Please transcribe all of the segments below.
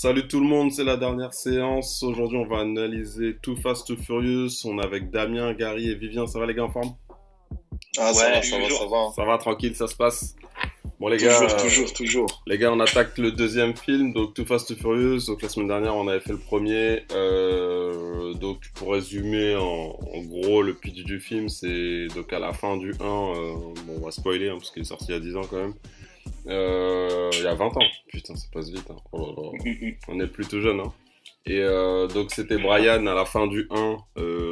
Salut tout le monde, c'est la dernière séance. Aujourd'hui, on va analyser Too Fast, Too Furious. On est avec Damien, Gary et Vivien. Ça va les gars en forme? Ah, ça va, Ouais, ça va, ça toujours. va. Ça va, tranquille, ça se passe. Bon Toujours, toujours, toujours. les gars, on attaque le deuxième film, donc Too Fast, Too Furious. Donc la semaine dernière, on avait fait le premier. Donc pour résumer, en gros, le pitch du film, c'est donc à la fin du 1, bon, on va spoiler, hein, parce qu'il est sorti il y a 10 ans quand même. Il y a 20 ans. Putain, ça passe vite. Hein. Oh là là. On est plutôt jeune, hein. Et donc c'était Brian à la fin du 1,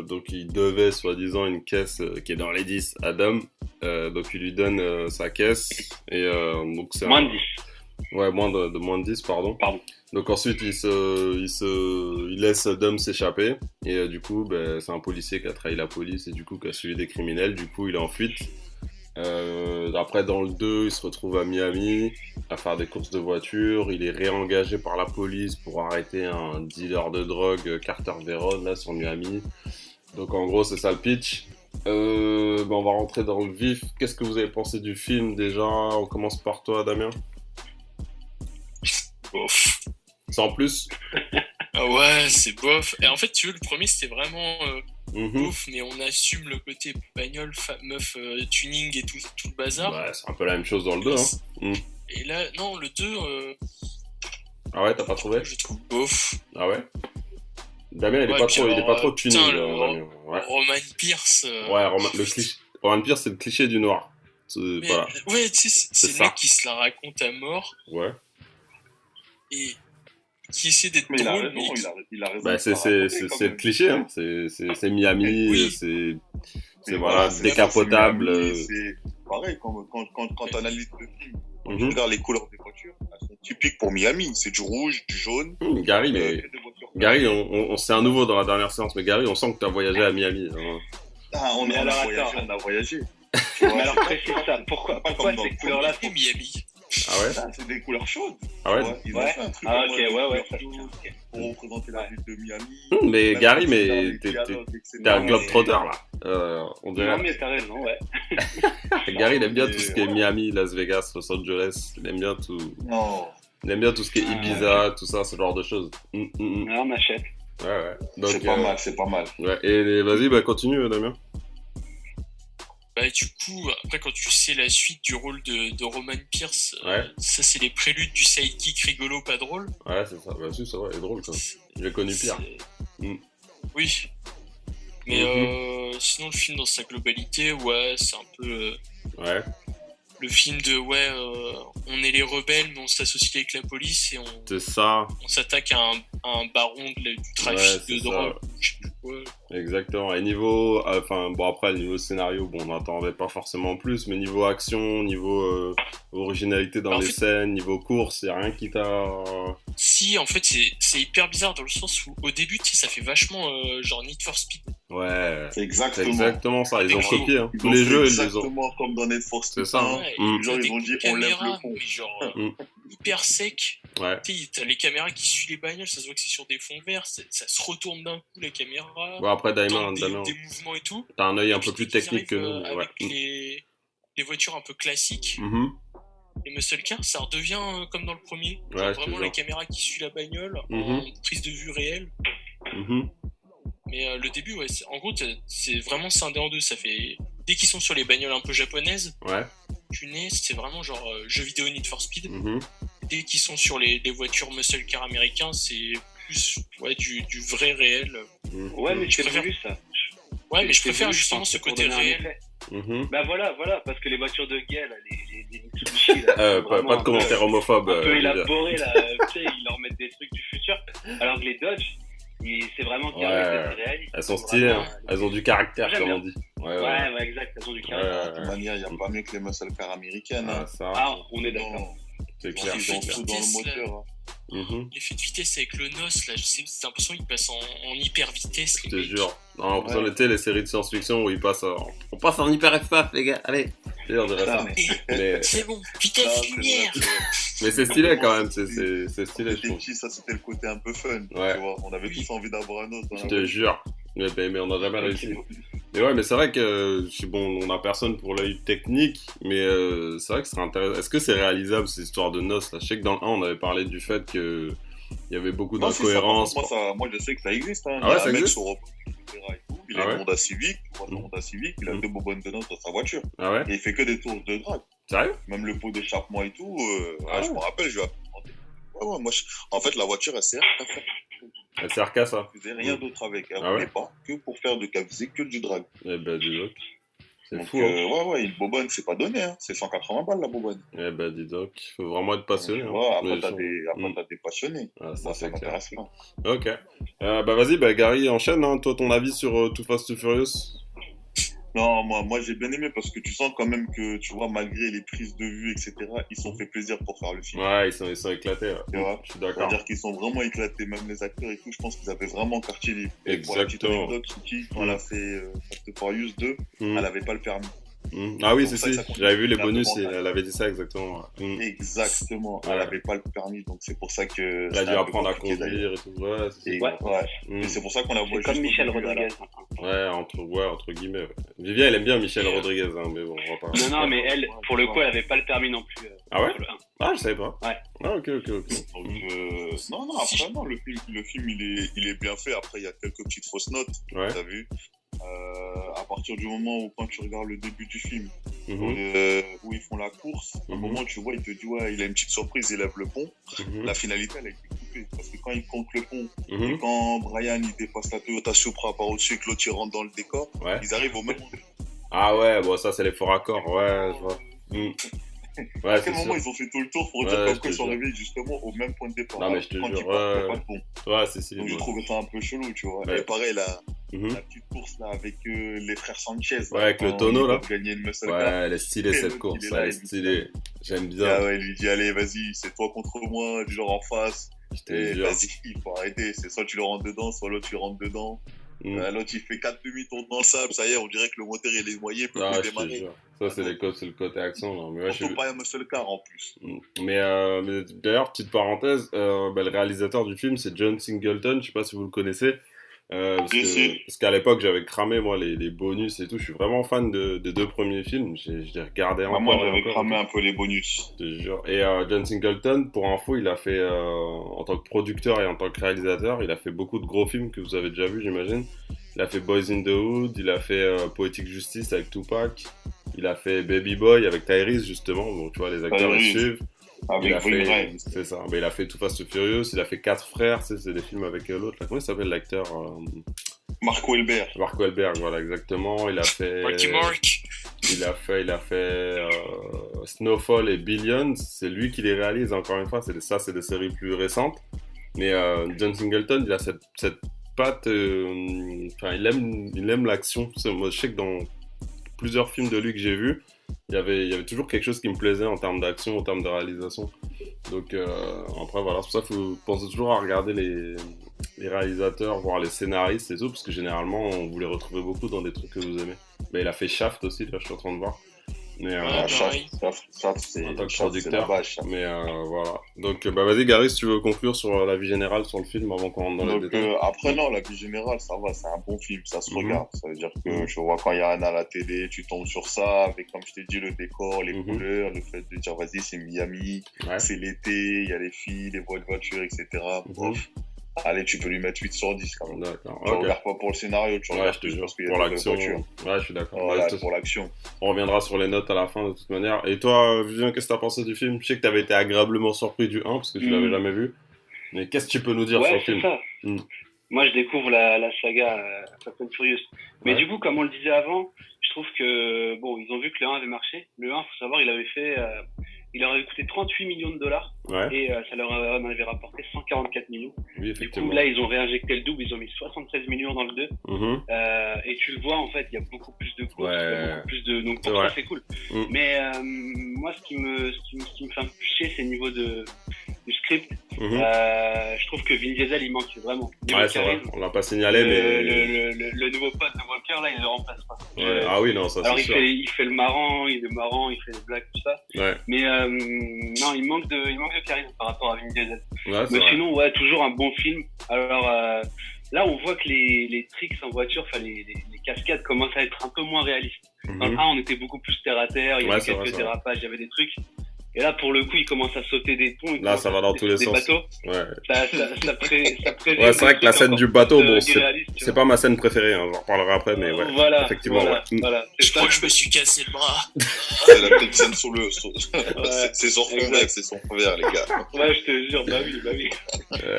donc il devait soi-disant une caisse qui est dans les 10 à Dom, donc il lui donne sa caisse, et donc c'est Moins un... de 10. Ouais, de moins de 10, pardon. Pardon. Donc ensuite il laisse Dom s'échapper, et du coup c'est un policier qui a trahi la police, et du coup qui a suivi des criminels, du coup il est en fuite. Après dans le 2, il se retrouve à Miami à faire des courses de voiture. Il est réengagé par la police pour arrêter un dealer de drogue, Carter Veron, là sur Miami. Donc en gros c'est ça le pitch. On va rentrer dans le vif. Qu'est-ce que vous avez pensé du film déjà? On commence par toi Damien. Bof. Sans plus. Ah ouais, c'est bof. Et en fait, tu veux, le premier, c'était vraiment Mhm. bof, mais on assume le côté bagnole, meuf, tuning et tout le bazar. Ouais, c'est un peu la même chose dans le 2. Hein. Mhm. Et là, non, le 2, Ah ouais, t'as pas trouvé? je trouve bof. Ah ouais. Damien il est Ouais, pas puis trop, il est alors, pas trop tuning. putain, Damien. Ouais. Roman Pierce. Ouais, le cliché. Roman Pierce c'est le cliché du noir. Mais, Voilà. ouais, tu sais, C'est c'est ça. le mec qui se la raconte à mort Ouais. et qui essaie d'être Mais il a drôle, raison, mais il a raison. Bah, de se la raconter, quand c'est le même. cliché, hein. C'est Miami, Oui. c'est Mais voilà, c'est décapotable. Miami, c'est pareil, quand tu analyses le film, quand tu Mhm. regardes les couleurs des voitures, elles sont typiques pour Miami. C'est du rouge, du jaune. Gary, mais que des voitures Gary, c'est un nouveau dans la dernière séance, mais Gary, on sent que tu as voyagé à Miami. Hein. Ah, Mais a alors, voyagé, attends. on a voyagé. Tu vois, Mais alors, c'est précise ça. Pourquoi pas comme dans ces le couleurs-là et Miami. Ah ouais? Ah, c'est des couleurs chaudes. Ah ouais? Tu vois, ils ont Ouais. fait un truc Ah, en ok, mode ouais, ouais. couleurs Ça, je chaudes tiens, ok. pour représenter la ville de Miami. Mais Même Gary, quand tu regardes mais les t'es dialogues, etc. un Non, globetrotter là. On Non, dirait. mais t'as raison, ouais. Gary, il aime bien Mais tout ce qui est ouais. Miami, Las Vegas, Los Angeles. Il aime bien tout. Non. Il aime bien tout ce qui est Ah, Ibiza, tout ça, ce genre de choses. Ouais, on achète. Ouais, ouais. Donc, C'est pas mal, c'est pas mal. ouais. Et vas-y, bah continue, Damien. Bah, du coup, après, quand tu sais la suite du rôle de Roman Pierce, Ouais. ça, c'est les préludes du sidekick rigolo, pas drôle. Ouais, c'est ça. Bah, si, ça va, il est drôle, quoi. J'ai connu pire. C'est- Mm. Oui. Mais sinon, le film dans sa globalité, ouais, c'est un peu Ouais. le film de ouais, on est les rebelles, mais on s'associe avec la police et C'est ça. on s'attaque à un baron du trafic Ouais, de c'est drogue. ça. Je sais plus quoi. Exactement. Et niveau, enfin, bon après, niveau scénario, bon, on n'attendait pas forcément plus, mais niveau action, niveau originalité dans Bah, en les fait- scènes, niveau course, y a rien qui t'a. Si, en fait, c'est hyper bizarre dans le sens où au début, tu sais, ça fait vachement genre Need for Speed. Ouais. C'est C'est exactement. exactement ça. Ils ont Exactement. copié, hein. Ils Tous ont les fait jeux, ils les ont. exactement comme dans Need for Speed C'est ça, hein. 1. Ouais, Mm. Genre, t'as ils ont des dit, coups de on lève le caméra, fond. mais genre Mm. hyper sec. Ouais. Tu sais, t'as les caméras qui suivent les bagnoles, ça se voit que c'est sur des fonds verts, ça se retourne d'un coup la caméra, Bon, après, Damien, tente des mouvements et tout. t'as un œil un Et peu puis plus dès qu'ils technique que arrivent, nous, mais ouais. avec les voitures un peu classiques, Mhm. les muscle cars, ça redevient comme dans le premier. Ouais, Genre je te vraiment jure. la caméra qui suit la bagnole en Mhm. prise de vue réelle. Mhm. Mais le début, ouais, en gros, c'est vraiment scindé en deux. Ça fait dès qu'ils sont sur les bagnoles un peu japonaises, Ouais. tu nais, c'est vraiment genre jeu vidéo Need for Speed. Mhm. Dès qu'ils sont sur les voitures muscle car américains, c'est plus ouais, du vrai réel. Mhm. Ouais, mais Je c'est préfère- voulu ça. Ouais, mais je C'est préfère voulu, justement pense, ce pour côté donner un réel. effet. Mhm. Bah voilà, parce que les voitures de guerre, là, les Mitsubishi, là, sont Pas vraiment de commentaires homophobes. un peu Lydia. élaborés, là, tu sais, ils leur mettent des trucs du futur. Alors que les Dodge, c'est vraiment Ouais. carré, c'est réaliste. Elles sont Ils stylées, vraiment, hein. Elles ont du caractère, J'aime comme bien. on dit. Ouais, Ouais, ouais. ouais, exact, elles ont du Ouais, caractère. De toute manière, il n'y a pas mieux que les muscle cars américaines. Ah, Hein. ça, Ah, on est d'accord. Non, c'est ils clair. ont c'est clair. tout dans le moteur. Hein. Mhm. L'effet de vitesse avec le NOS, là, je sais, c'est l'impression qu'il passe en hyper vitesse. Je te jure. Non, l'impression Ouais. d'été, les séries de science-fiction où ils passent on passe en hyper espace, les gars. Allez. Et on dirait ça. Ça, Mais, C'est bon, Ça, vitesse c'est lumière. vrai, mais c'est stylé quand même. C'est Quand stylé, on je était trouve. petits, ça c'était le côté un peu fun. Ouais. Tu vois, on avait Oui. tous envie d'avoir un os dans Je la te voiture. jure. Mais on n'a jamais réussi. Mais ouais, mais c'est vrai que bon, on a personne pour l'œil technique, mais c'est vrai que ce serait intéressant. Est-ce que c'est réalisable cette histoire de noces là? Je sais que dans le 1, on avait parlé du fait que Il y avait beaucoup Non, si, d'incohérences. moi, je sais que ça existe. Hein. Ah ouais, Il y a ça un mec existe sur Europe, etc. et tout. Il Ah a une ouais Honda Civic, tu vois, son Mhm. Honda Civic, il a Mhm. 2 bonbonnes de notes dans sa voiture. Ah ouais? Et il fait que des tours de drague. Sérieux? Même le pot d'échappement et tout. Ah Je ouais? me rappelle, je lui ai demandé. Ouais, moi, en fait, la voiture, elle sert à faire. Elle sert qu'à ça. Elle faisait rien d'autre avec. Elle Ah ouais? voulait pas que pour faire qu'elle faisait que du drag. Eh ben, dis donc. C'est Donc, fou, hein. ouais, une bobonne, c'est pas donné, hein. C'est 180 balles, la bobonne. Eh ben, dis donc. Il faut vraiment être Donc, passionné, tu hein. vois, Mais après, Mm. t'as des passionnés. Ah, ça, Moi, ça c'est clair. m'intéresse pas. Ok. Bah, vas-y, bah, Gary, enchaîne, hein. Toi, ton avis sur Too Fast Too Furious? Non, moi j'ai bien aimé parce que tu sens quand même que, tu vois, malgré les prises de vue, etc., ils se sont fait plaisir pour faire le film. Ouais, ils sont éclatés, ouais. Tu vois, Je suis d'accord. c'est-à-dire qu'ils sont vraiment éclatés, même les acteurs et tout. Je pense qu'ils avaient vraiment quartier libre. Et pour la petite Exactement. anecdote, Suki, quand elle a fait Fast and Furious 2, Mm. elle avait pas le permis. Ah oui, Donc si, ça si. compte J'avais vu les la bonus et demande. elle avait dit ça exactement. Ouais. Exactement. Elle Ouais. avait pas le permis, donc c'est pour ça que. Elle a c'était dû un peu apprendre à compliqué conduire et tout. Ouais, c'est Et, ça. ouais. Mm. Et c'est pour ça qu'on la voit C'est comme juste au Michel début, Rodriguez. Ouais, entre guillemets. Ouais. Vivien, elle aime bien Michel Rodriguez, hein, mais bon, on va pas. Non, mais elle, pour le coup, elle avait pas le permis non plus. Ah ouais? Pour le 1. Ah, je savais pas. Ouais. Ah, ok. Donc, non, après, non, le film, il est bien fait. Après, il y a quelques petites fausses notes, Ouais. t'as vu. À partir du moment où, quand tu regardes le début du film, Mhm. où ils font la course, à un Mhm. moment, tu vois, il te dit, ouais, il a une petite surprise, il lève le pont. Mhm. La finalité, elle a été coupée. Parce que quand il compte le pont, Mhm. et quand Brian, il dépasse la Toyota Supra par au-dessus et que l'autre, il rentre dans le décor, Ouais. ils arrivent au même endroit. Ah ouais, bon, ça, c'est les faux raccords. Ouais, je vois. Ouais, À c'est quel moment sûr. ils ont fait tout le tour pour Ouais, dire je comme quoi te ils sont jure. arrivés justement au même point de départ. Non, mais je te Quand jure, ils partent, il n'y a ouais. pas de pont. Ouais, si. Donc j'ai Ouais. trouvé ça un peu chelou, tu vois. Ouais. Et pareil, Mhm. la petite course là avec les frères Sanchez. Ouais, avec le quand tonneau, ils là. doivent gagner une muscle car. Ouais, elle est stylée, Et cette l'autre, course. il est là, Elle est il dit stylée. J'aime Ah bien. ouais, il lui dit allez, vas-y, c'est toi contre moi, du genre en face. Je te Et jure. vas-y, il faut arrêter. C'est soit tu le rentres dedans, soit l'autre tu rentres dedans. L'autre il fait 4 demi-tours dans le sable, ça y est, on dirait que le moteur il est noyé, il peut Ah, plus je te démarrer. jure. Ça, c'est le côté action. Non. Mais ouais, Surtout pas un muscle car en plus. Mais d'ailleurs, petite parenthèse, bah, le réalisateur du film, c'est John Singleton. Je sais pas si vous le connaissez. Parce qu'à l'époque, j'avais cramé moi les bonus et tout. Je suis vraiment fan des 2 premiers films. Je les regardais encore. Moi, et j'avais encore. cramé un peu les bonus. Je te jure. Et John Singleton, pour info, il a fait, en tant que producteur et en tant que réalisateur, il a fait beaucoup de gros films que vous avez déjà vus, j'imagine. Il a fait Boys in the Hood, il a fait Poetic Justice avec Tupac, il a fait Baby Boy avec Tyrese, justement. Donc, tu vois, les acteurs ils suivent. Avec Il a fait, Ray. c'est ça. Mais il a fait Too Fast Too Furious, il a fait 4 frères, tu sais, c'est des films avec l'autre. Là. Comment il s'appelle l'acteur Mark Wahlberg. Mark Wahlberg, voilà, exactement. Il a fait. Marky Mark. Il a fait Snowfall et Billions. C'est lui qui les réalise, encore une fois. C'est des séries plus récentes. Mais John Singleton, il a cette patte. Enfin, il aime l'action. Moi, je sais que dans plusieurs films de lui que j'ai vus, il y avait toujours quelque chose qui me plaisait en termes d'action, en termes de réalisation. Donc après voilà, c'est pour ça qu'il faut penser toujours à regarder les réalisateurs, voir les scénaristes et tout, parce que généralement vous les retrouvez beaucoup dans des trucs que vous aimez. Mais il a fait Shaft aussi, là je suis en train de voir. Mais Shaft, c'est en tant que Shaft, c'est la producteur. base. Shaft. Mais voilà. Donc bah vas-y Gary, si tu veux conclure sur la vie générale sur le film avant qu'on rentre dans les Donc détails. après non, la vie générale, ça va, c'est un bon film, ça se Mhm. regarde. Ça veut dire que tu vois quand il y a un à la télé, tu tombes sur ça, avec comme je t'ai dit le décor, les Mhm. couleurs, le fait de dire vas-y c'est Miami, Ouais. c'est l'été, il y a les filles, les voitures, etc. Mhm. Bref. Allez, tu peux lui mettre 8 sur 10 quand même. D'accord. Tu Ok. regardes pas pour le scénario, tu Ouais, regardes je te plus jure. parce qu'il y a Pour de belles l'action. voitures. Ouais, je suis d'accord. Voilà, Ouais, pour l'action. on reviendra sur les notes à la fin de toute manière. Et toi, Vivien, qu'est-ce que t'as pensé du film? Je sais que t'avais été agréablement surpris du 1 parce que tu l'avais jamais vu. Mais qu'est-ce que tu peux nous dire sur Ouais, le film? c'est ça. Mm. Moi, je découvre la saga Fast and Furious. Mais Ouais. du coup, comme on le disait avant, je trouve que, bon, ils ont vu que le 1 avait marché. Le 1, faut savoir, il leur avait coûté 38 millions de dollars Ouais, et ça leur en avait rapporté 144 millions. oui, Du effectivement. coup, là, ils ont réinjecté le double, ils ont mis 76 millions dans le 2. Mhm. Et tu le vois, en fait, il y a beaucoup plus de courses, Ouais. il y a beaucoup plus de... Donc, C'est pour vrai. ça, c'est cool. Mm. Mais moi, ce qui me fait un peu chier, c'est au niveau du script. Mhm. Je trouve que Vin Diesel, il manque vraiment. Niveau Ouais, c'est vrai. charisme. On l'a pas signalé, mais. Le nouveau pote de Walker, là, il le remplace pas. Ouais. Ah oui, non, ça Alors, c'est sûr. il fait le marrant, il fait des blagues, tout ça. Ouais, Mais non, il manque de charisme par rapport à Vin Diesel. ouais, c'est Mais vrai. sinon, ouais, toujours un bon film. Alors là, on voit que les tricks en voiture, enfin les cascades commencent à être un peu moins réalistes. Dans le Mhm. 1, on était beaucoup plus terre à terre, il y Ouais, avait c'est vrai, quelques c'est vrai. dérapages, il y avait des trucs. Et là, pour le coup, il commence à sauter des ponts. Là, ça va dans tous les sens. Bateaux. Ouais. Ça prévient Ouais, c'est vrai que la scène du bateau, bon, irréaliste, c'est pas ma scène préférée, hein, j'en reparlerai après, mais ouais. Voilà, effectivement, voilà, ouais. voilà, Je crois que je me suis cassé le bras. C'est la petite scène sur le. Ouais. C'est son fond vert, c'est son fond vert, les gars. Ouais, je te jure, bah oui.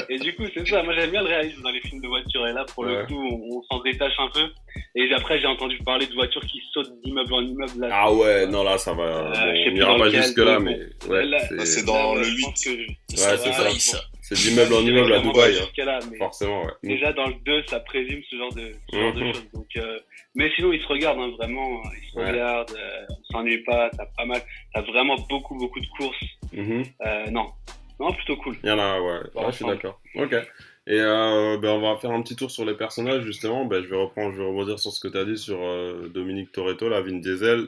Et du coup, c'est ça. Moi, j'aime bien le réalisme dans les films de voitures. Et là, pour le coup, on s'en détache un peu. Et après, j'ai entendu parler de voitures qui sautent d'immeuble en immeuble. Là, Ah ouais, non, là, ça va. Bon, on n'ira pas jusque-là, mais ouais. C'est dans le 8. Ouais, c'est ça. C'est d'immeuble en immeuble à Dubaï. Forcément, ouais. Déjà, dans le 2, ça présume ce genre de choses. Donc, mais sinon, ils se regardent, hein, vraiment. Ils se regardent. On s'ennuie pas. T'as vraiment beaucoup de courses. Non, plutôt cool. Il y en a, ouais. Je suis d'accord. Ok. Et on va faire un petit tour sur les personnages, justement. Je vais rebondir sur ce que tu as dit sur Dominique Toretto, là, Vin Diesel.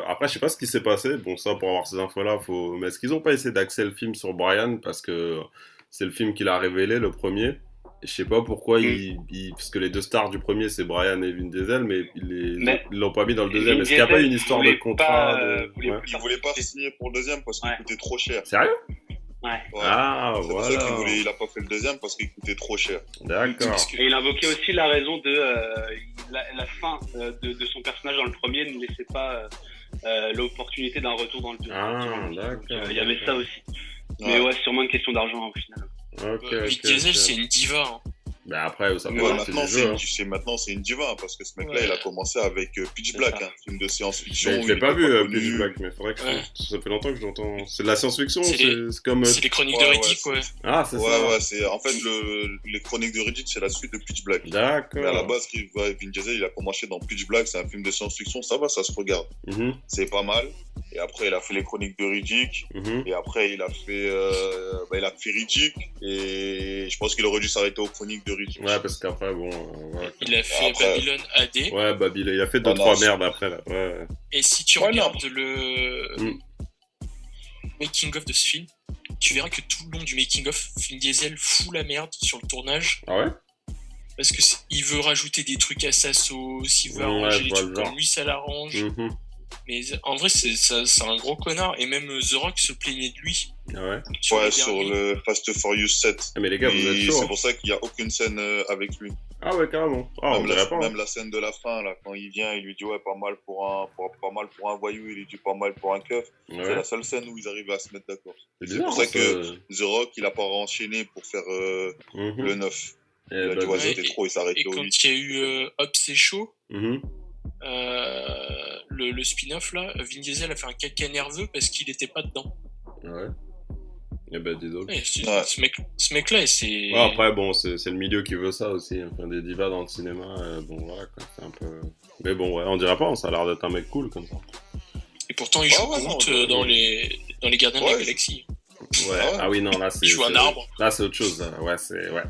Après, je sais pas ce qui s'est passé. Bon, ça, pour avoir ces infos-là, Mais est-ce qu'ils ont pas essayé d'axer le film sur Brian, parce que c'est le film qu'il a révélé, le premier. Et je sais pas pourquoi parce que les deux stars du premier, c'est Brian et Vin Diesel, mais ils l'ont pas mis dans le deuxième. Est-ce qu'il n'y a pas eu une histoire de contrat Il voulait pas signer pour le deuxième parce qu'il coûtait trop cher. Sérieux? Ouais. Ah, c'est pour ça qu'il a pas fait le deuxième parce qu'il coûtait trop cher. D'accord. Et il invoquait aussi la raison de la fin de son personnage dans le premier ne laissait pas l'opportunité d'un retour dans le deuxième. Ah, d'accord. Il y avait ça aussi. Mais ouais, sûrement une question d'argent au final. Vin Diesel, c'est une diva. Hein. Après, ça peut maintenant, c'est une diva, parce que ce mec-là, il a commencé avec Pitch Black, film de science-fiction. Je l'ai pas vu, Pitch Black, mais faudrait que ça fait longtemps que je l'entends. C'est de la science-fiction, c'est comme... C'est les chroniques de Riddick, ouais. Ah, c'est ça. Ouais, c'est... En fait, les chroniques de Riddick, c'est la suite de Pitch Black. D'accord. Mais à la base, Vin Diesel, il a commencé dans Pitch Black, c'est un film de science-fiction, ça va, ça se regarde. C'est pas mal. Et après, il a fait les chroniques de Riddick. Et après, il a fait Riddick. Et je pense qu'il aurait dû s'arrêter aux chroniques de Riddick. Ouais, parce qu'après, bon... Il a fait Babylon AD. Ouais, Babylon. Il a fait 2-3 merdes après, là. Ouais. Et si tu regardes le making-of de ce film, tu verras que tout le long du making-of, Vin Diesel fout la merde sur le tournage. Ah ouais? Parce que il veut rajouter des trucs à sa sauce, il veut arranger les trucs comme lui, ça l'arrange. Mais en vrai, c'est un gros connard. Et même The Rock se plaignait de lui. Ah ouais? Sur le Fast Furious 7. Mais les gars, vous êtes chauds. C'est pour ça qu'il n'y a aucune scène avec lui. Ah ouais, carrément. Même la scène de la fin, là, quand il vient, il lui dit pas mal pour un voyou, il lui dit pas mal pour un keuf. Ouais. C'est la seule scène où ils arrivent à se mettre d'accord. C'est pour ça que The Rock, il a pas enchaîné pour faire le 9. Il a dit c'était trop, il s'est arrêté au 8. Et quand il y a eu Hobbs et Shaw, le spin-off là, Vin Diesel a fait un caca nerveux parce qu'il était pas dedans. Ouais. Et dis donc. Ce mec-là, c'est. Ouais, après, bon, c'est le milieu qui veut ça aussi. Enfin, des divas dans le cinéma, bon, voilà, quoi. C'est un peu. Mais bon, ouais, on dirait pas, ça a l'air d'être un mec cool comme ça. Et pourtant, il joue Groot dans les Gardiens de la Galaxie. Ouais, ah oui, non, là, c'est. Il joue un arbre. Là, c'est autre chose, là. Ouais, c'est. Ouais.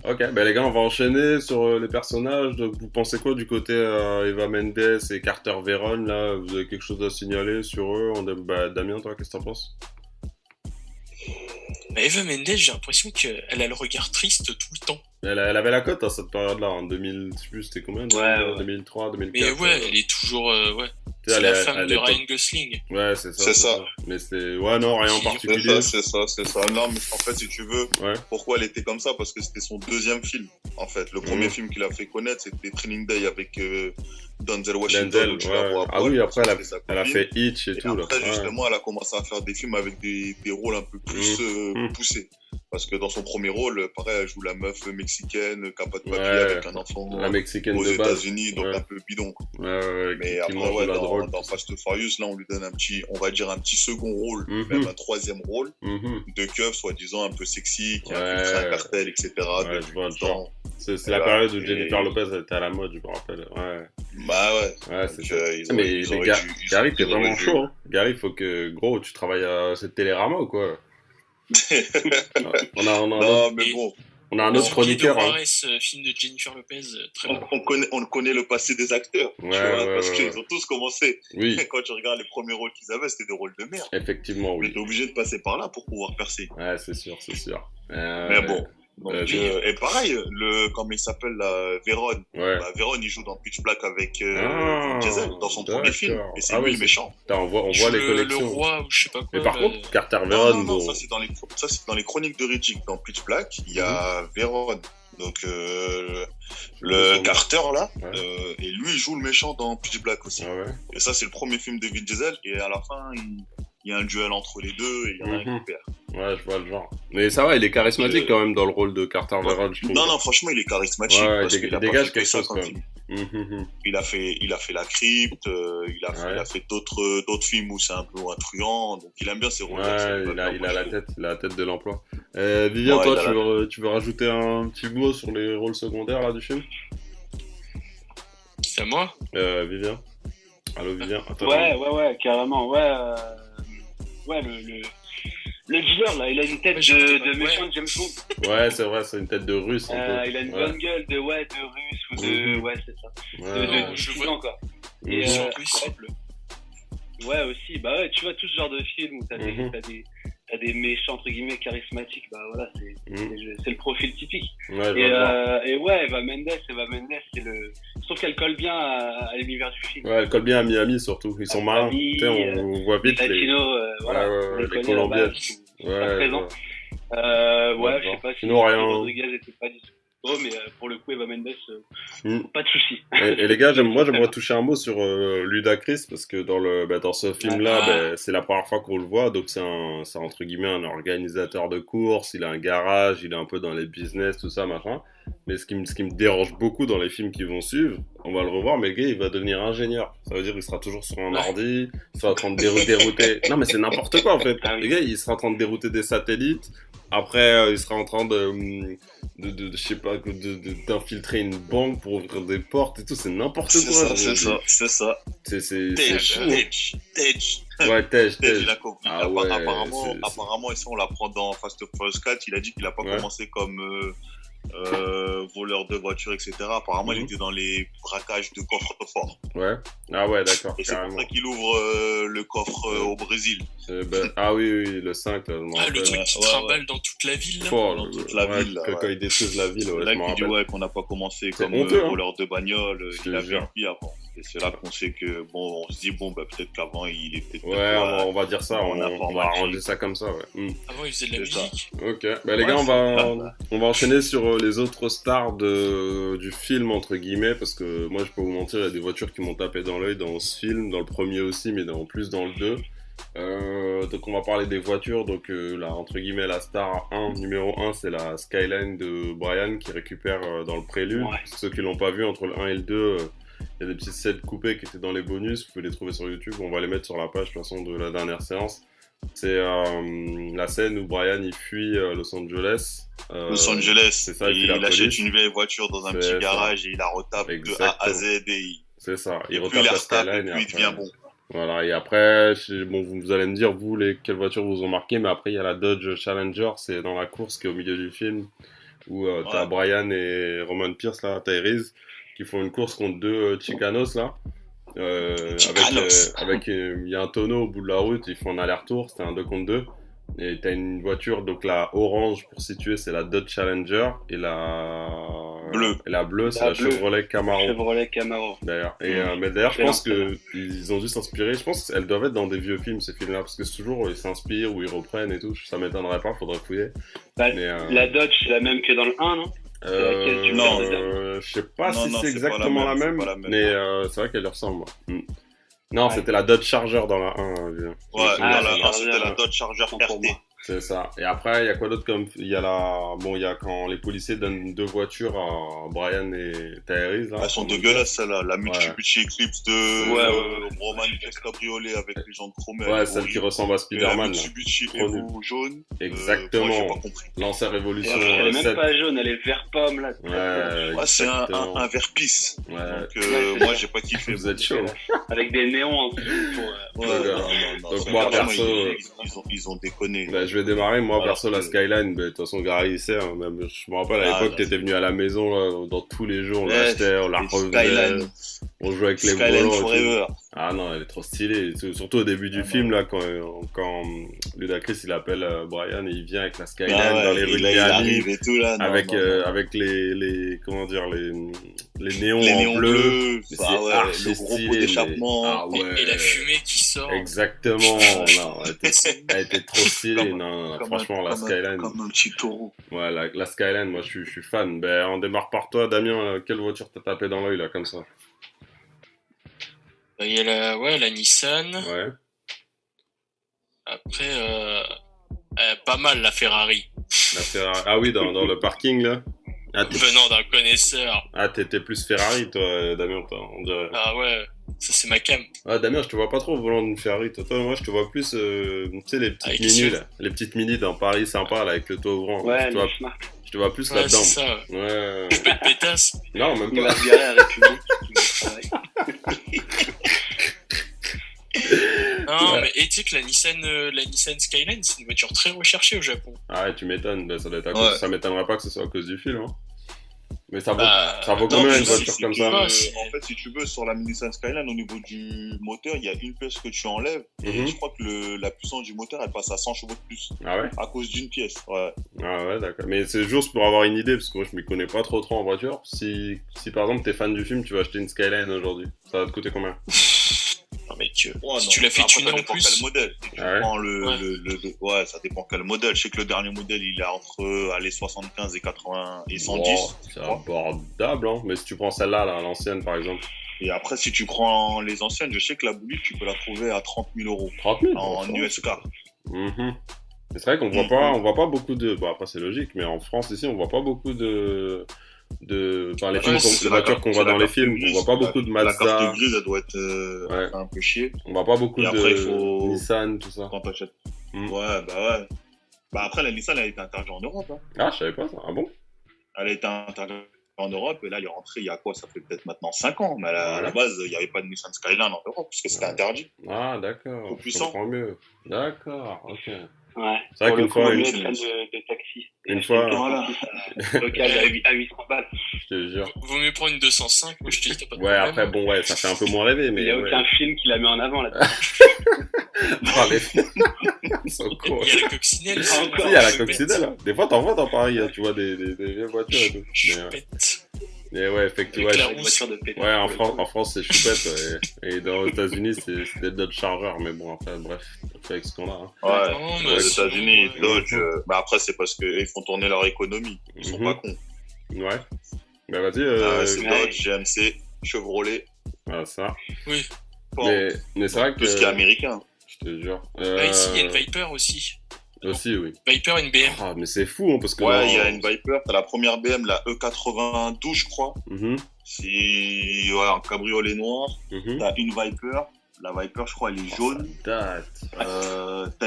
Ok, les gars, on va enchaîner sur les personnages. Donc, vous pensez quoi du côté Eva Mendes et Carter Verone, là? Vous avez quelque chose à signaler sur eux? Damien, toi, qu'est-ce que t'en penses? Eva Mendes, j'ai l'impression qu'elle a le regard triste tout le temps. Elle avait la cote à cette période-là, en 2000, je sais plus, c'était combien? 2003, 2004. Mais ouais, elle est toujours, c'est la femme de Ryan Gosling. Ouais, c'est ça. Mais c'est, ouais, non, rien en particulier. C'est ça. Non, mais en fait, si tu veux, pourquoi elle était comme ça? Parce que c'était son deuxième film, en fait. Le premier film qu'il a fait connaître, c'était Training Day avec Denzel Washington. Ah oui, après, elle a fait Hitch et tout. Après, justement, elle a commencé à faire des films avec des rôles un peu plus poussés. Parce que dans son premier rôle, pareil, elle joue la meuf mexicaine, qui n'a pas de papier, avec un enfant la mexicaine aux de base. États-unis, donc un peu bidon. Mais après, dans Fast Furious, là, on lui donne un petit second rôle, même un troisième rôle, de keuf, soi-disant un peu sexy, qui a créé un cartel, etc. Ouais, je vois le genre. C'est la période où Jennifer Lopez était à la mode, je me rappelle. Ouais. Bah ouais. Ouais, c'est ça. Mais Gary, t'es vraiment chaud. Hein. Gary, il faut que, gros, tu travailles à cette Télérama ou quoi? Non, mais bon. On a un autre chroniqueur. Film de Jennifer Lopez, très bon. On connaît le passé des acteurs. Parce qu'ils ont tous commencé. Oui. Quand tu regardes les premiers rôles qu'ils avaient, c'était des rôles de merde. Effectivement, oui. Mais t'es obligé de passer par là pour pouvoir percer. Ouais, c'est sûr. Mais bon. Donc, et pareil, comment il s'appelle, Véron. Ouais. Bah, Véron, il joue dans Pitch Black avec Diesel dans son premier film. Et c'est lui le méchant. On voit les connexions. Le roi ou je sais pas quoi. Mais par contre, Carter Véron. Non, ça c'est dans les chroniques de Riddick. Dans Pitch Black, il y a Véron. Donc le Carter là, et lui il joue le méchant dans Pitch Black aussi. Ah ouais. Et ça c'est le premier film de Vin Diesel. Et à la fin, il y a un duel entre les deux et il y en a un qui perd. Ouais, je vois le genre. Mais ça va, il est charismatique quand même dans le rôle de Carter Véron, je trouve. Non, franchement, il est charismatique. Ouais, parce qu'il dégage quelque chose quand même. Il a fait La Crypte, il a fait d'autres films où c'est un peu un truand, donc il aime bien ses rôles. Ouais, il a la tête de l'emploi. Vivien, toi, tu veux rajouter un petit mot sur les rôles secondaires là du film? C'est à moi? Vivien. Allô, Vivien. Attends, ouais, carrément. Ouais, le dealer, là, il a une tête de méchant de James Bond. Ouais, c'est vrai, c'est une tête de russe. Il a une bonne gueule de russe ou de... Ouais, c'est ça. Je vois encore. Et ouais, aussi. Bah ouais, tu vois, tout ce genre de film où t'as des méchants, entre guillemets, charismatiques, bah voilà, c'est le profil typique. Ouais, et ouais, Eva Mendes, c'est le... Je trouve qu'elle colle bien à l'univers du film. Ouais, elle colle bien à Miami, surtout. Ils sont marrants. On voit vite les latinos, les Colombiens. Pas présents. Ouais, je sais pas si Rodriguez était pas dispo, mais pour le coup, Eva Mendes, pas de soucis. Et les gars, j'aimerais toucher un mot sur Ludacris, parce que dans ce film-là, c'est la première fois qu'on le voit, donc c'est entre guillemets un organisateur de courses, il a un garage, il est un peu dans les business, tout ça, machin. Mais ce qui me dérange beaucoup dans les films qui vont suivre, on va le revoir, mais le gars, il va devenir ingénieur. Ça veut dire qu'il sera toujours sur un ordi, il sera en train de dérouter... Non, mais c'est n'importe quoi, en fait. Le gars, il sera en train de dérouter des satellites. Après, il sera en train je sais pas, d'infiltrer une banque pour ouvrir des portes et tout. C'est n'importe quoi. C'est ça. C'est chaud. Tej. Ouais, Tej. Il a compris. Apparemment, et ça, on l'apprend dans Fast and Furious 4. Il a dit qu'il a pas commencé comme... voleur de voitures, etc. Apparemment, il était dans les braquages de coffres forts. Ouais. Ah ouais, d'accord. Et c'est pour ça qu'il ouvre le coffre au Brésil. Ah oui, le 5. Là, le truc qui trimballe dans toute la ville. Là. Dans toute la ville. Là, quand il détruise la ville, là qu'il dit qu'on n'a pas commencé comme voleur de bagnole. Il a vu un pire avant. Et c'est là qu'on sait que, on se dit, peut-être qu'avant, il était... on va dire ça. On va arranger ça comme ça, Avant, il faisait de la musique. Ok. Les gars, on va enchaîner sur les autres stars du film, entre guillemets, parce que moi, je peux vous mentir, il y a des voitures qui m'ont tapé dans l'œil dans ce film, dans le premier aussi, mais en plus dans le 2. Donc on va parler des voitures. Donc entre guillemets, la star numéro 1, c'est la Skyline de Brian qui récupère dans le prélude. Ceux qui l'ont pas vu, entre le 1 et le 2, il y a des petites scènes coupées qui étaient dans les bonus, vous pouvez les trouver sur YouTube, on va les mettre sur la page de toute façon de la dernière séance. C'est la scène où Brian il fuit Los Angeles. C'est ça, il achète une vieille voiture dans un petit garage et il la retape de A à Z c'est ça, il retape la Skyline et puis il devient bon. Voilà, et après, vous allez me dire, vous, quelles voitures vous ont marqué, mais après, il y a la Dodge Challenger, c'est dans la course qui est au milieu du film, où t'as Brian et Roman Pierce, là, Tyrese, qui font une course contre deux Chicanos, là. Avec il y a un tonneau au bout de la route, ils font un aller-retour, c'était un 2 contre 2. Et t'as une voiture, donc la orange pour situer, c'est la Dodge Challenger, et la bleue, c'est la Chevrolet Camaro. D'ailleurs. Mais d'ailleurs, je pense qu'ils ont dû s'inspirer. Je pense qu'elles doivent être dans des vieux films, ces films-là, parce que c'est toujours, ils s'inspirent ou ils reprennent et tout. Ça m'étonnerait pas, faudrait fouiller. La Dodge, c'est la même que dans le 1, non? Je sais pas si c'est exactement la même, mais c'est vrai qu'elle lui ressemble. Non, c'était la Dodge Charger dans la 1. Dans la 1, c'était la Dodge Charger RT. C'est ça. Et après, il y a quoi d'autre comme... Il y a quand les policiers donnent deux voitures à Brian et Tyrese. Elles sont dégueulasses, celle-là. La Mitsubishi Eclipse de Roman Pierce Cabriolet avec les jantes chromées. Ouais, celle qui ressemble à Spider-Man. La Mitsubishi Evo jaune. Exactement. Moi, j'ai pas compris. Lancer Révolution. Elle est même pas jaune, elle est vert pomme, là. C'est un vert pisse. Donc, moi, j'ai pas kiffé. Vous êtes chaud. Avec des néons Donc moi perso, ils ont déconné. Bah, je vais démarrer, moi perso la Skyline, de toute façon Gary il sait, hein, même, je me rappelle à l'époque t'étais venu à la maison là, dans tous les jours, on l'achetait, on la refaisait, on jouait avec les volants. Ah non, elle est trop stylée, surtout au début du film là quand Ludacris il appelle Brian et il vient avec la Skyline dans les rues de Miami, avec les comment dire les néons en bleu, c'est archi stylé. Et la fumée qui sort. Exactement, non, elle était trop stylée, non, franchement la Skyline. Comme un petit taureau. Ouais, la Skyline, moi je suis fan. Ben on démarre par toi, Damien, quelle voiture t'as tapé dans l'œil là comme ça? Il y a la Nissan. Ouais. Après, pas mal la Ferrari. La Ferrari. Ah oui, dans le parking là. Venant d'un connaisseur. Ah, t'étais plus Ferrari toi, Damien, on dirait. Ah ouais, ça c'est ma cam. Ah Damien, je te vois pas trop au volant d'une Ferrari. Toi, moi je te vois plus, tu sais les petites mini là, les petites mini dans Paris sympa là avec le toit ouvrant. Ouais, je te vois plus là-dedans. C'est ça. Ouais. Je peux te pétasse. Non, même pas. Il va se garer à la République. Non, mais tu sais que la Nissan Skyline, c'est une voiture très recherchée au Japon. Ah ouais, tu m'étonnes, ben, ça m'étonnerait pas que ce soit à cause du film. Hein. Mais ça vaut combien une voiture comme ça? En fait, si tu veux, sur la Nissan Skyline, au niveau du moteur, il y a une pièce que tu enlèves. Et je crois que la puissance du moteur, elle passe à 100 chevaux de plus. Ah ouais? À cause d'une pièce, ouais. Ah ouais, d'accord. Mais c'est juste pour avoir une idée, parce que moi, je m'y connais pas trop en voiture. Si par exemple, t'es fan du film, tu vas acheter une Skyline aujourd'hui, ça va te coûter combien? Non mec, si tu l'as fait tuner en plus. Quel modèle. Si tu prends ouais, ça dépend quel modèle. Je sais que le dernier modèle, il est entre 75 et 80 et 110. Wow, c'est abordable, hein. Mais si tu prends celle-là, là, l'ancienne par exemple. Et après, si tu prends les anciennes, je sais que la Bullitt, tu peux la trouver à 30 000 euros. 30 000 en USK. C'est vrai qu'on voit pas beaucoup de. Bon, après, c'est logique, mais en France, ici, on voit pas beaucoup de. Enfin, les voitures qu'on voit dans les films, on voit pas beaucoup de Mazda. La carte grise, elle doit être un peu chier. On voit pas beaucoup de Nissan, tout ça. Quand t'achètes. Ouais. Bah après, la Nissan, elle a été interdite en Europe. Hein. Ah, je savais pas ça. Ah bon? Elle a été interdite en Europe, et là, elle est rentrée il y a quoi? Ça fait peut-être maintenant 5 ans. Mais à la base, il n'y avait pas de Nissan Skyline en Europe, parce que c'était interdit. Ah, d'accord. Je comprends mieux. D'accord, ok. Ouais. C'est vrai qu'une fois, de taxi. Une fois, local à 800 balles. Je te jure. Vaut mieux prendre une 205, moi je te dis, t'as pas de problème. Ouais, après, bon, ouais, ça fait un peu moins rêver, mais. Il n'y a aucun film qui la met en avant là-dedans. Les films. Ils sont cons. Il y a la coccinelle. Il y a la coccinelle, hein. Des fois, t'en vois dans Paris, hein, tu vois des vieilles voitures et tout. Je pète. Et ouais, effectivement. Ouais, en France, c'est choupette. Et aux États-Unis, c'est des Dodge Charger. Mais bon, après, bref, on fait avec ce qu'on a. Hein. Ouais, aux États-Unis, Dodge. Bah après, c'est parce qu'ils font tourner leur économie. Ils sont pas cons. Ouais. Bah vas-y. C'est Dodge, GMC, Chevrolet. Ah, ça. Oui. Mais c'est vrai que. Tout ce qui est américain. Je te jure. Ici, il y a une Viper aussi. Aussi, oui. Viper, une BM. Ah, mais c'est fou, hein, parce que. Ouais, il y a une Viper. T'as la première BM, la E92, je crois. C'est un cabriolet noir. T'as une Viper. La Viper, je crois, elle est jaune. T'as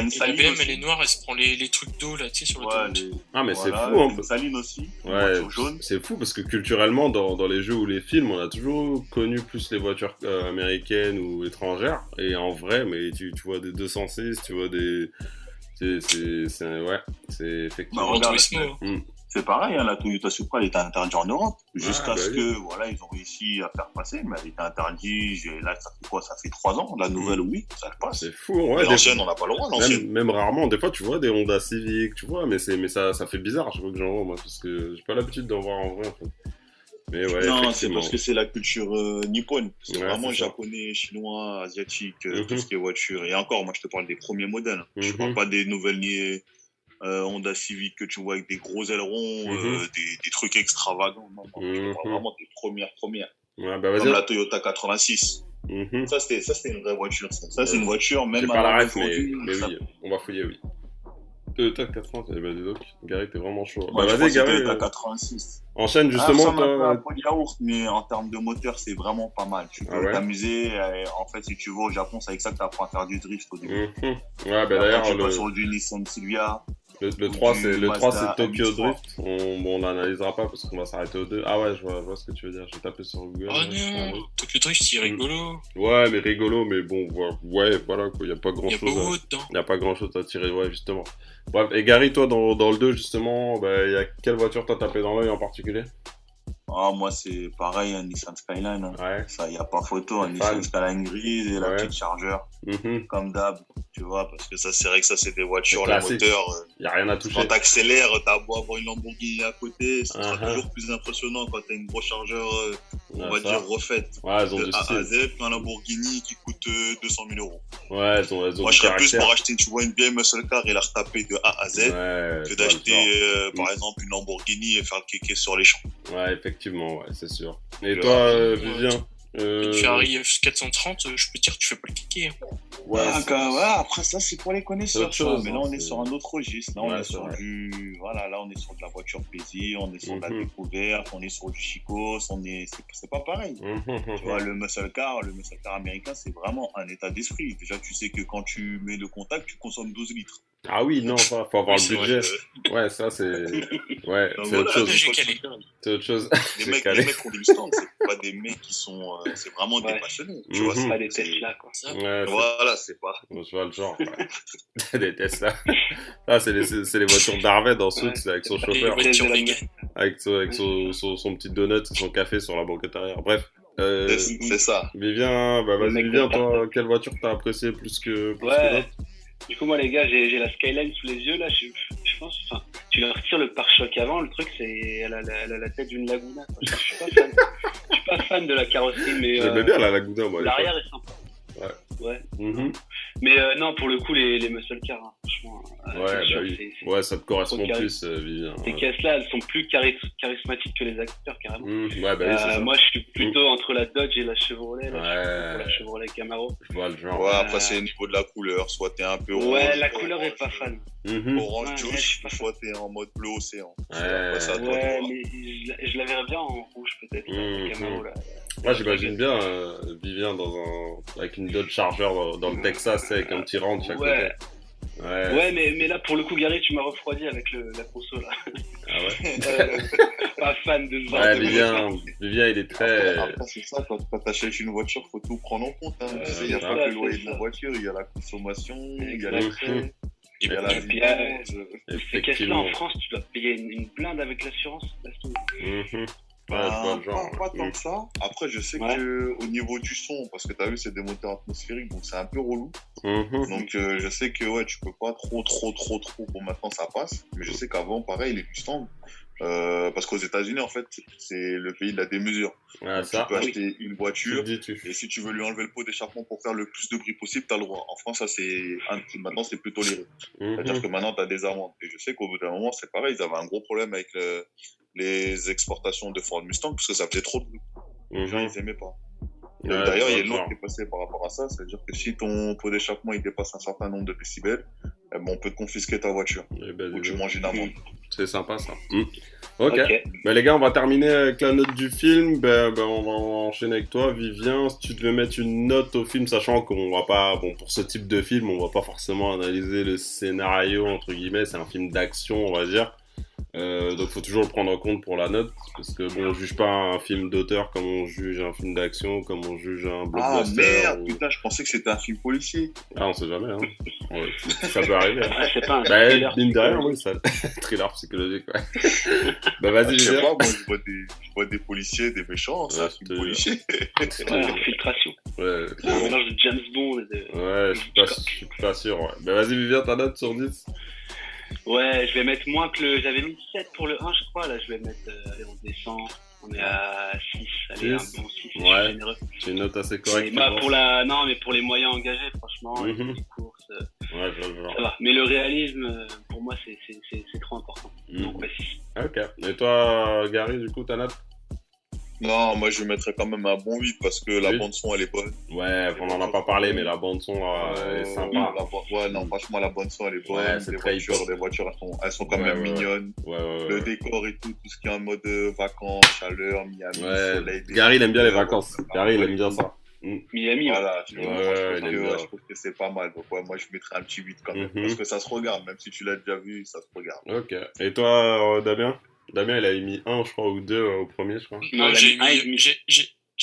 une Saline. La BM, aussi. elle est noire, elle se prend les trucs d'eau là, tu sais, sur le Ah, mais c'est fou, hein. Une Saline aussi. Ouais, une jaune. c'est fou parce que culturellement, dans les jeux ou les films, on a toujours connu plus les voitures américaines ou étrangères. Et en vrai, mais tu vois des 206, tu vois des. C'est effectivement. C'est pareil, hein, la Toyota Supra, elle était interdite en Europe. Jusqu'à ce que, voilà, ils ont réussi à faire passer, mais elle était interdite. Là, ça fait quoi? Ça fait 3 ans. La nouvelle, oui, ça passe. C'est fou, ouais. L'ancienne, on n'a pas le droit, l'ancienne. Même rarement, des fois, tu vois des Honda Civic, tu vois, mais ça fait bizarre, je vois que j'en vois, moi, parce que j'ai pas l'habitude d'en voir en vrai, en fait. Mais ouais, non, c'est parce que c'est la culture nippone. C'est vraiment c'est japonais, chinois, asiatique, tout ce qui est voiture. Et encore, moi, je te parle des premiers modèles. Je parle pas des nouvelles Honda Civic que tu vois avec des gros ailerons, des trucs extravagants. Non, je parle vraiment des premières. Ouais, bah, comme la Toyota 86. Ça, c'était une vraie voiture. Ça, c'est une voiture, même à la ref, mais oui, on va fouiller, oui. Toyota 86, bah dis donc, Gary, t'es vraiment chaud. Ouais, vas-y, Gary. Toyota 86. Enchaîne justement. Ça un peu de yaourt, mais en termes de moteur, c'est vraiment pas mal. Tu peux t'amuser. En fait, si tu vas au Japon, c'est avec ça que t'apprends à faire du drift au début. Ouais, bah d'ailleurs. Tu vas sur du Nissan Silvia. Le 3, c'est Tokyo Drift. On n'analysera pas parce qu'on va s'arrêter au 2. Ah ouais, je vois ce que tu veux dire. J'ai tapé sur Google. Oh non, Tokyo Drift, c'est rigolo. Ouais, mais rigolo, mais bon, ouais, voilà, quoi. Il n'y a pas grand-chose. Il n'y a pas grand-chose à tirer, ouais, justement. Bref, et Gary, toi, dans le 2, justement, il y a quelle voiture t'as tapé dans l'œil en particulier? Ah, moi, c'est pareil, un Nissan Skyline. Hein. Ouais. Ça, il n'y a pas photo. Un Nissan Skyline grise et la petite Charger. Comme d'hab. Tu vois, parce que ça, c'est vrai que ça, c'est des voitures, les moteurs. Il n'y a rien à toucher. Quand t'accélères, t'as beau avoir une Lamborghini à côté. Ce sera toujours plus impressionnant quand t'as une grosse Charger, on va dire, refaite. Ouais, elles ont de A à Z, qu'un Lamborghini qui coûte 200 000 €. Ouais, elles ont moi, je serais plus pour acheter, tu vois, une vieille muscle car et la retaper de A à Z que d'acheter, par exemple, une Lamborghini et faire le kéké sur les champs. Ouais, effectivement, ouais, c'est sûr. Et toi, Vivien? Une Ferrari F430, je peux dire que tu fais pas le kéké. Ouais, après ça, c'est pour les connaisseurs. Mais là, on est sur un autre registre. Là, on est sur là, on est sur de la voiture plaisir, on est sur de la découverte, on est sur du chicos, c'est pas pareil. Tu vois, le muscle car américain, c'est vraiment un état d'esprit. Déjà, tu sais que quand tu mets le contact, tu consommes 12 litres. Ah oui, non, faut avoir le budget. Ouais, ça, c'est... Ouais, c'est autre chose. C'est autre chose. Les mecs qui ont du stand, c'est pas des mecs qui sont... c'est vraiment des passionnés. Tu vois, c'est pas des Tesla, quoi. Voilà, c'est pas... Je vois le genre, ouais. Des Tesla. Ah, c'est les voitures d'Arved en soute, avec son chauffeur. Avec son petit donut, son café sur la banquette arrière. Bref. C'est ça. Vivien, vas-y, Vivien, toi, quelle voiture t'as apprécié plus que l'autre? Du coup, moi, les gars, j'ai la Skyline sous les yeux, là, je pense, enfin, tu leur retires le pare-choc avant, le truc, elle a la tête d'une Laguna, quoi. Je suis pas fan de la carrosserie, mais... J'aimais bien la Laguna, moi. L'arrière est sympa. Ouais. Mais non, pour le coup, les muscle cars, hein, franchement. Ouais, ça te correspond plus, Vivien. Ces caisses-là, elles sont plus charismatiques que les acteurs, carrément. Moi, je suis plutôt entre la Dodge et la Chevrolet. Là, la Chevrolet Camaro. Je vois le genre. Ouais, après, c'est au niveau de la couleur. Soit t'es un peu rouge. Ouais, la couleur est pas fan. Orange Josh, soit t'es en mode bleu océan. Mais je la verrais bien en rouge, peut-être, la Camaro, là. Moi, j'imagine bien Vivien avec une Dodge Charger dans le Texas avec un petit ranch chaque côté. Ouais, mais là, pour le coup, Gary, tu m'as refroidi avec la conso, là. Ah ouais. Pas fan de ça. Ouais, Vivien, il est très... Après, c'est ça, quand t'achètes une voiture, faut tout prendre en compte. Hein. Tu sais, il y a pas que le loyer de la voiture, il y a la consommation, il y a les frais. Et puis, ces caisses-là, en France, tu dois payer une blinde avec l'assurance. Pas tant que ça. Après, je sais que au niveau du son, parce que t'as vu, c'est des moteurs atmosphériques, donc c'est un peu relou. Donc, je sais que tu peux pas trop. Bon, maintenant, ça passe. Mais je sais qu'avant, pareil, les Mustangs, parce qu'aux États-Unis, en fait, c'est le pays de la démesure. Donc, tu peux acheter une voiture et si tu veux lui enlever le pot d'échappement pour faire le plus de bruit possible, t'as le droit. En France, maintenant, c'est plus toléré. C'est-à-dire que maintenant, t'as des amendes. Et je sais qu'au bout d'un moment, c'est pareil, ils avaient un gros problème avec les exportations de Ford Mustang parce que ça faisait trop de bruit. Les gens, ils aimaient pas. D'ailleurs, il y a une loi qui est passée par rapport à ça, c'est-à-dire que si ton pot d'échappement il dépasse un certain nombre de décibels, on peut te confisquer ta voiture ou tu manges une amende. C'est sympa ça. Ok. Les gars, on va terminer avec la note du film. On va enchaîner avec toi, Vivien. Si tu devais mettre une note au film, sachant qu'on va pas, pour ce type de film, on va pas forcément analyser le scénario entre guillemets, c'est un film d'action, on va dire. Donc faut toujours le prendre en compte pour la note parce que on juge pas un film d'auteur comme on juge un film d'action, comme on juge un blockbuster. Ah merde, putain, je pensais que c'était un film policier. Ah, on sait jamais, hein. Ça peut arriver. Hein. C'est pas un thriller. Mine de rien, ça... thriller psychologique, ouais. Vas-y, je sais pas, moi je vois des policiers, des méchants, c'est un film policier. Infiltration. Un mélange de James Bond et de... Ouais, je suis pas sûr, ouais. Vas-y, Vivien, ta note sur 10. Ouais, je vais mettre moins que j'avais mis 7 pour le 1, je crois. Là, je vais mettre... allez, on descend. On est à 6. Allez, un bon 6. Ouais, c'est une note assez correcte. Non, mais pour les moyens engagés, franchement, les courses... Ouais, je vois. Ça va. Mais le réalisme, pour moi, c'est trop important. Donc, 6. Ok. Et toi, Gary, du coup, ta note? Non, moi je mettrais quand même un bon 8 parce que la bande-son elle est bonne. Ouais, on en a pas parlé, mais la bande-son est sympa. Franchement, la bande-son elle est bonne. Ouais, les voitures elles sont quand même mignonnes. Ouais. Le décor et tout ce qui est en mode vacances, chaleur, Miami, soleil. Gary il aime bien les vacances. Gary il aime bien ça. Miami. Voilà, je trouve que c'est pas mal. Donc, moi, je mettrais un petit 8 quand même. Parce que ça se regarde, même si tu l'as déjà vu, ça se regarde. Ok. Et toi, Damien? Damien, il a mis 1, je crois, ou 2 au premier, je crois. Non, j'ai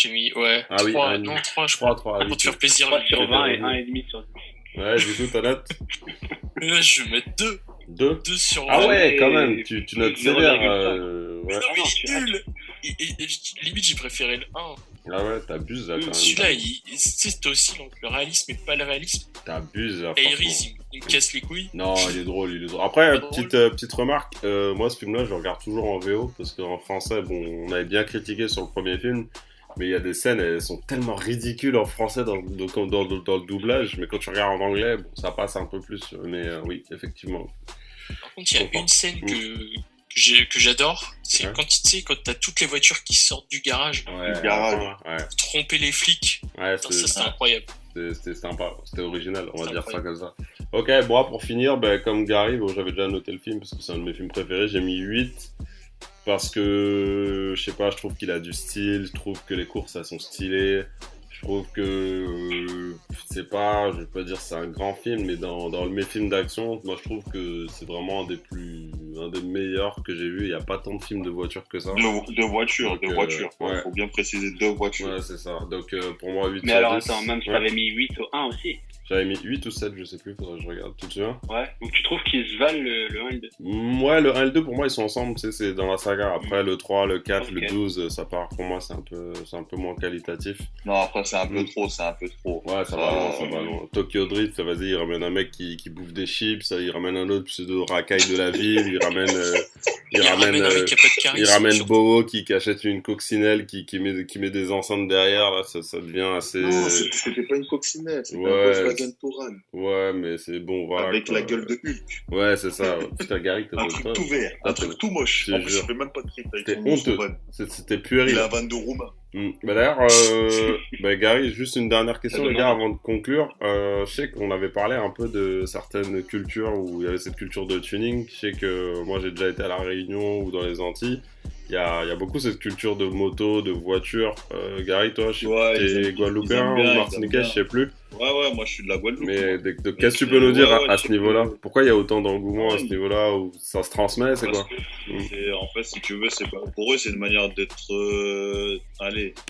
mis, ouais, 3, non, 3, je crois. 3, pour te faire plaisir. 3 sur 20 et 1,5 sur 10. Ouais, du coup, ta note? Là, je vais mettre 2. 2 sur 20. Ah ouais, quand même, tu notes sévère. Ouais. Non, mais il est nul. Limite, j'ai préféré le 1. Ah ouais, t'abuses là quand même. Celui-là, c'est aussi donc, le réalisme et pas le réalisme. T'abuses là. Aries, il me casse les couilles. Non, il est drôle, Après, petite remarque, moi ce film-là, je le regarde toujours en VO parce qu'en français, bon, on avait bien critiqué sur le premier film, mais il y a des scènes, elles sont tellement ridicules en français dans le doublage, mais quand tu regardes en anglais, bon, ça passe un peu plus. Mais oui, effectivement. Par contre, il y a une scène que j'adore, c'est quand t'as toutes les voitures qui sortent du garage. Pour tromper les flics. Ouais, ça, c'était incroyable. C'était sympa, c'était original, on va dire ça comme ça. Ok, bon, pour finir, comme Gary, j'avais déjà noté le film parce que c'est un de mes films préférés, j'ai mis 8 parce que, je sais pas, je trouve qu'il a du style, je trouve que les courses, elles sont stylées. Je trouve que, je vais pas dire c'est un grand film, mais dans mes films d'action, moi je trouve que c'est vraiment un des meilleurs que j'ai vu. Il n'y a pas tant de films de voitures que ça. De voitures. Ouais. Faut bien préciser 2 voitures. Ouais, c'est ça. Donc pour moi, 8 mais sur alors 10. Attends, même si t'avais mis 8 au 1 aussi. J'avais mis 8 ou 7, je sais plus, faudrait que je regarde tout de suite. Ouais, donc tu trouves qu'ils se valent le 1 et le 2? Ouais, le 1 et le 2 pour moi ils sont ensemble, c'est dans la saga. Après le 3, le 4, le 12, ça part pour moi, c'est un peu moins qualitatif. Non, après c'est un peu trop. Ouais, ça va loin. Tokyo Drift, vas-y, il ramène un mec qui bouffe des chips, il ramène un autre pseudo racaille de la ville, il ramène Bowo qui achète une coccinelle qui met des enceintes derrière, là, ça devient assez... Non, c'était pas une coccinelle, c'était un Volkswagen Touran. Ouais, mais c'est bon, voilà. Avec la gueule de Hulk. Ouais, c'est ça. Putain, Gary, un truc tout vert, un truc tout moche. En plus, il fait même pas de trip avec son honteux. C'était puéril. Il a 22 roumains. D'ailleurs, Gary, juste une dernière question, les gars, avant de conclure. Je sais qu'on avait parlé un peu de certaines cultures où il y avait cette culture de tuning. Je sais que moi, j'ai déjà été à La Réunion ou dans les Antilles. Il y a beaucoup cette culture de moto, de voiture. Gary, toi, je sais que t'es Guadeloupéen ou Martiniquais, je sais plus. Ouais, moi je suis de la Guadeloupe. Mais qu'est-ce que tu peux nous dire à ce niveau-là? Pourquoi il y a autant d'engouement à ce niveau-là où ça se transmet, c'est quoi? En fait, si tu veux, pour eux, c'est une manière d'être,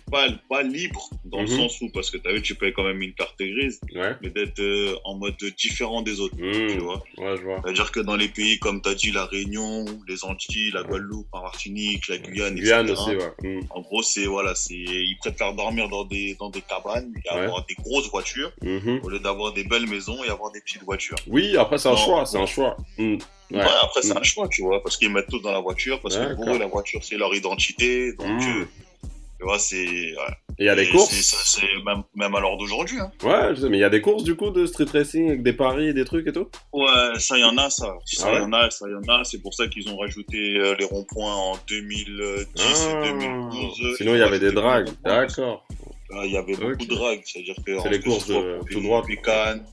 pas libre dans le sens où, parce que t'as vu, tu payes quand même une carte grise, mais d'être en mode différent des autres, tu vois. Ouais, je vois. C'est-à-dire que dans les pays, comme t'as dit, la Réunion, les Antilles, la Guadeloupe, la Martinique, la Guyane, Guyane etc. aussi, ouais. En gros, ils préfèrent dormir dans des cabanes et avoir des grosses voitures. Au lieu d'avoir des belles maisons et avoir des petites voitures. Oui, après c'est un choix. Ouais, après c'est un choix, tu vois, parce qu'ils mettent tout dans la voiture, parce que pour eux la voiture c'est leur identité, donc tu vois, c'est... Et il y a des courses c'est même à l'heure d'aujourd'hui. Hein. Ouais, je sais, mais il y a des courses du coup de street racing avec des paris et des trucs et tout? Ouais, ça y en a, il y en a, c'est pour ça qu'ils ont rajouté les ronds-points en 2010 et 2012. Sinon il y avait des dragues, d'accord. Il y avait beaucoup de drague, c'est-à-dire que c'est les courses de tout droit, Pécane,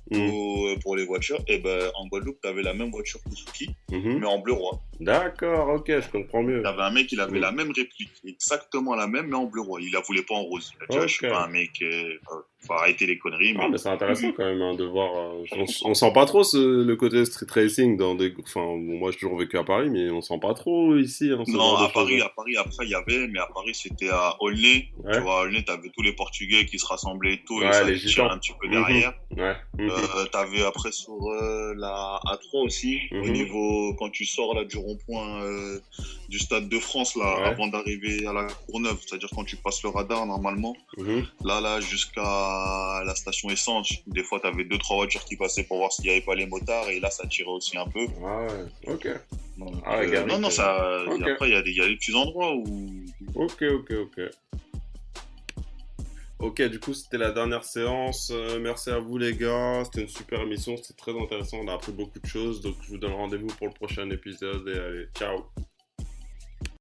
pour les voitures, et en Guadeloupe, tu avais la même voiture Suzuki, mais en bleu roi. D'accord, ok, je comprends mieux. Tu avais un mec, il avait la même réplique, exactement la même, mais en bleu roi. Il la voulait pas en rose. Tu vois, je suis pas un mec. Faut arrêter les conneries. Mais c'est intéressant quand même de voir. On sent pas trop le côté street racing dans des. Enfin, moi j'ai toujours vécu à Paris, mais on sent pas trop ici. Non, à Paris, après il y avait, mais à Paris c'était à Aulnay. Tu vois, à Aulnay, t'avais tous les Portugais qui se rassemblaient et tout, et ça tirait un petit peu derrière. T'avais après sur la A3 aussi, au niveau, quand tu sors là du rond-point du Stade de France, là, avant d'arriver à la Courneuve, c'est-à-dire quand tu passes le radar normalement, là, jusqu'à la station essence, des fois t'avais 2-3 voitures qui passaient pour voir s'il n'y avait pas les motards, et là ça tirait aussi un peu. Ok. Donc, non, ça. Après il y a des petits endroits où. Ok, du coup c'était la dernière séance. Merci à vous les gars, c'était une super émission, c'était très intéressant, on a appris beaucoup de choses, donc je vous donne rendez-vous pour le prochain épisode et allez, ciao.